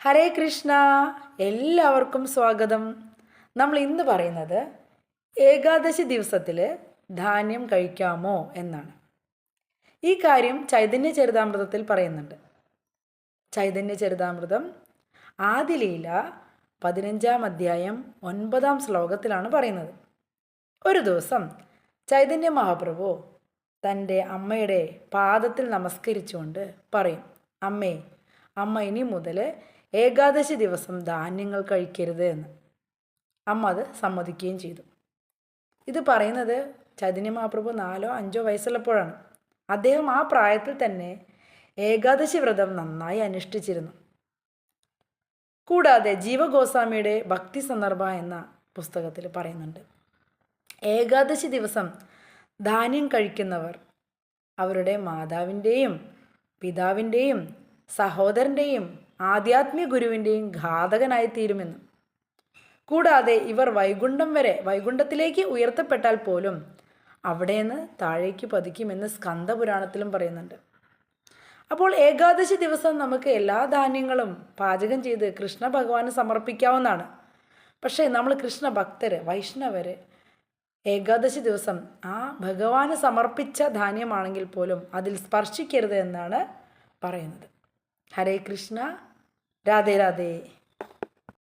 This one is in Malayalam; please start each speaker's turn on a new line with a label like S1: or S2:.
S1: ഹരേ കൃഷ്ണ. എല്ലാവർക്കും സ്വാഗതം. നമ്മൾ ഇന്ന് പറയുന്നത് ഏകാദശി ദിവസത്തിൽ ധാന്യം കഴിക്കാമോ എന്നാണ്. ഈ കാര്യം ചൈതന്യ ചരിതാമൃതത്തിൽ പറയുന്നുണ്ട്. ചൈതന്യ ചരിതാമൃതം ആദിലീല 15-ാം അധ്യായം 9-ാം ശ്ലോകത്തിലാണ് പറയുന്നത്. ഒരു ദിവസം ചൈതന്യ മഹാപ്രഭു തൻ്റെ അമ്മയുടെ പാദത്തിൽ നമസ്കരിച്ചുകൊണ്ട് പറയും, അമ്മേ, അമ്മ ഇനി മുതൽ ഏകാദശി ദിവസം ധാന്യങ്ങൾ കഴിക്കരുത് എന്ന്. അമ്മ അത് സമ്മതിക്കുകയും ചെയ്തു. ഇത് പറയുന്നത് ചൈതന്യ മഹാപ്രഭു 4-5 വയസ്സുള്ളപ്പോഴാണ്. അദ്ദേഹം ആ പ്രായത്തിൽ തന്നെ ഏകാദശി വ്രതം നന്നായി അനുഷ്ഠിച്ചിരുന്നു. കൂടാതെ ജീവഗോസ്വാമിയുടെ ഭക്തി സന്ദർഭ എന്ന പുസ്തകത്തിൽ പറയുന്നുണ്ട്, ഏകാദശി ദിവസം ധാന്യം കഴിക്കുന്നവർ അവരുടെ മാതാവിൻ്റെയും പിതാവിൻ്റെയും സഹോദരൻ്റെയും ആധ്യാത്മിക ഗുരുവിൻ്റെയും ഘാതകനായി തീരുമെന്നും, കൂടാതെ ഇവർ വൈകുണ്ഠത്തിലേക്ക് ഉയർത്തപ്പെട്ടാൽ പോലും അവിടെ നിന്ന് താഴേക്ക് പതിക്കുമെന്ന് സ്കന്ദപുരാണത്തിലും പറയുന്നുണ്ട്. അപ്പോൾ ഏകാദശി ദിവസം നമുക്ക് എല്ലാ ധാന്യങ്ങളും പാചകം ചെയ്ത് കൃഷ്ണ ഭഗവാന് സമർപ്പിക്കാവുന്നതാണ്. പക്ഷേ നമ്മൾ കൃഷ്ണ ഭക്തർ, വൈഷ്ണവർ ഏകാദശി ദിവസം ആ ഭഗവാന് സമർപ്പിച്ച ധാന്യമാണെങ്കിൽ പോലും അതിൽ സ്പർശിക്കരുത് എന്നാണ് പറയുന്നത്. ഹരേ കൃഷ്ണ. രാധേ രാധേ.